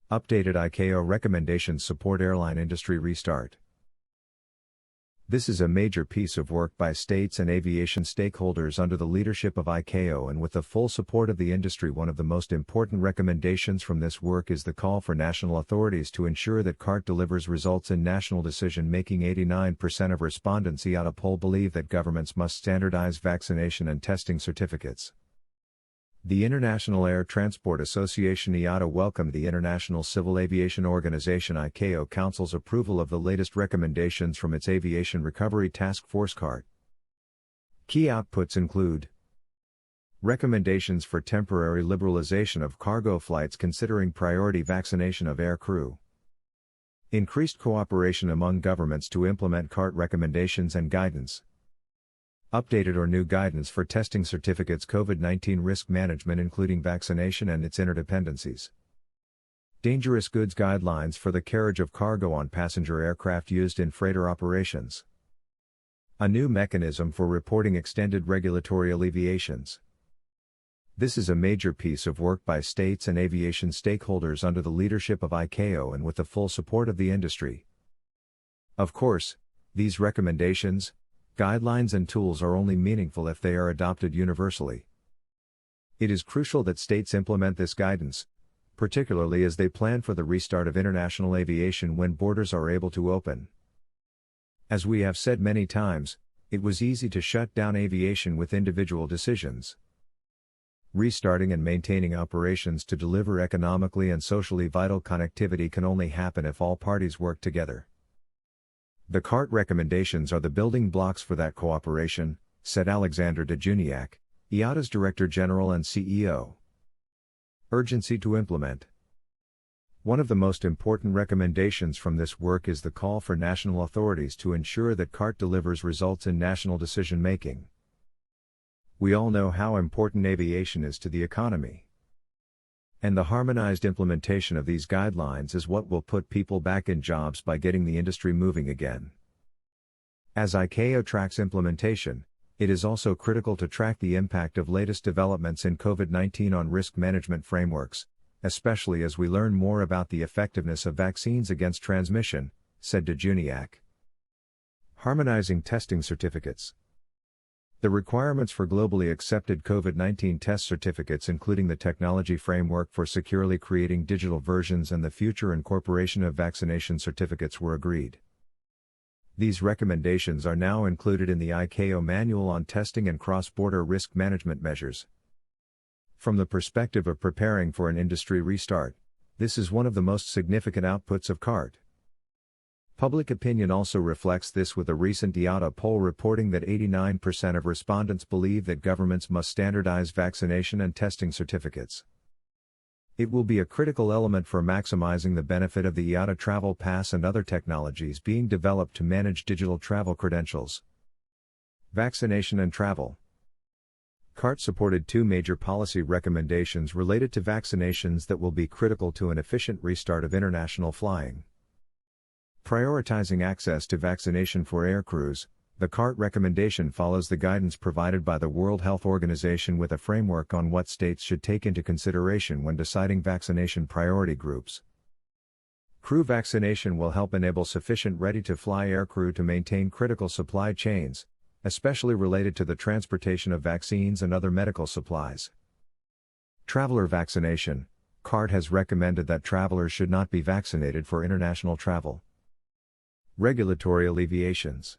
Updated ICAO recommendations support airline industry restart. This is a major piece of work by states and aviation stakeholders under the leadership of ICAO and with the full support of the industry. One of the most important recommendations from this work is the call for national authorities to ensure that CART delivers results in national decision-making. 89% of respondents IATA poll believe that governments must standardize vaccination and testing certificates. The International Air Transport Association IATA welcomed the International Civil Aviation Organization ICAO Council's approval of the latest recommendations from its Aviation Recovery Task Force CART. Key outputs include recommendations for temporary liberalization of cargo flights considering priority vaccination of air crew, increased cooperation among governments to implement CART recommendations and guidance, updated or new guidance for testing certificates, COVID-19 risk management including vaccination and its interdependencies, dangerous goods guidelines for the carriage of cargo on passenger aircraft used in freighter operations, a new mechanism for reporting extended regulatory alleviations. This is a major piece of work by states and aviation stakeholders under the leadership of ICAO and with the full support of the industry. Of course, these recommendations, guidelines and tools are only meaningful if they are adopted universally. It is crucial that states implement this guidance, particularly as they plan for the restart of international aviation when borders are able to open. As we have said many times, it was easy to shut down aviation with individual decisions. Restarting and maintaining operations to deliver economically and socially vital connectivity can only happen if all parties work together. The CART recommendations are the building blocks for that cooperation, said Alexander de Juniac, IATA's Director General and CEO. Urgency to implement. One of the most important recommendations from this work is the call for national authorities to ensure that CART delivers results in national decision-making. We all know how important aviation is to the economy. And the harmonized implementation of these guidelines is what will put people back in jobs by getting the industry moving again. As ICAO tracks implementation, it is also critical to track the impact of latest developments in COVID-19 on risk management frameworks, especially as we learn more about the effectiveness of vaccines against transmission, said de Juniac. Harmonizing testing certificates. The requirements for globally accepted COVID-19 test certificates, including the technology framework for securely creating digital versions and the future incorporation of vaccination certificates, were agreed. These recommendations are now included in the ICAO Manual on Testing and Cross-Border Risk Management Measures. From the perspective of preparing for an industry restart, this is one of the most significant outputs of CART. Public opinion also reflects this, with a recent IATA poll reporting that 89% of respondents believe that governments must standardize vaccination and testing certificates. It will be a critical element for maximizing the benefit of the IATA Travel Pass and other technologies being developed to manage digital travel credentials. Vaccination and travel. CART supported two major policy recommendations related to vaccinations that will be critical to an efficient restart of international flying. Prioritizing access to vaccination for air crews, the CART recommendation follows the guidance provided by the World Health Organization with a framework on what states should take into consideration when deciding vaccination priority groups. Crew vaccination will help enable sufficient ready-to-fly aircrew to maintain critical supply chains, especially related to the transportation of vaccines and other medical supplies. Traveler vaccination. CART has recommended that travelers should not be vaccinated for international travel. Regulatory alleviations.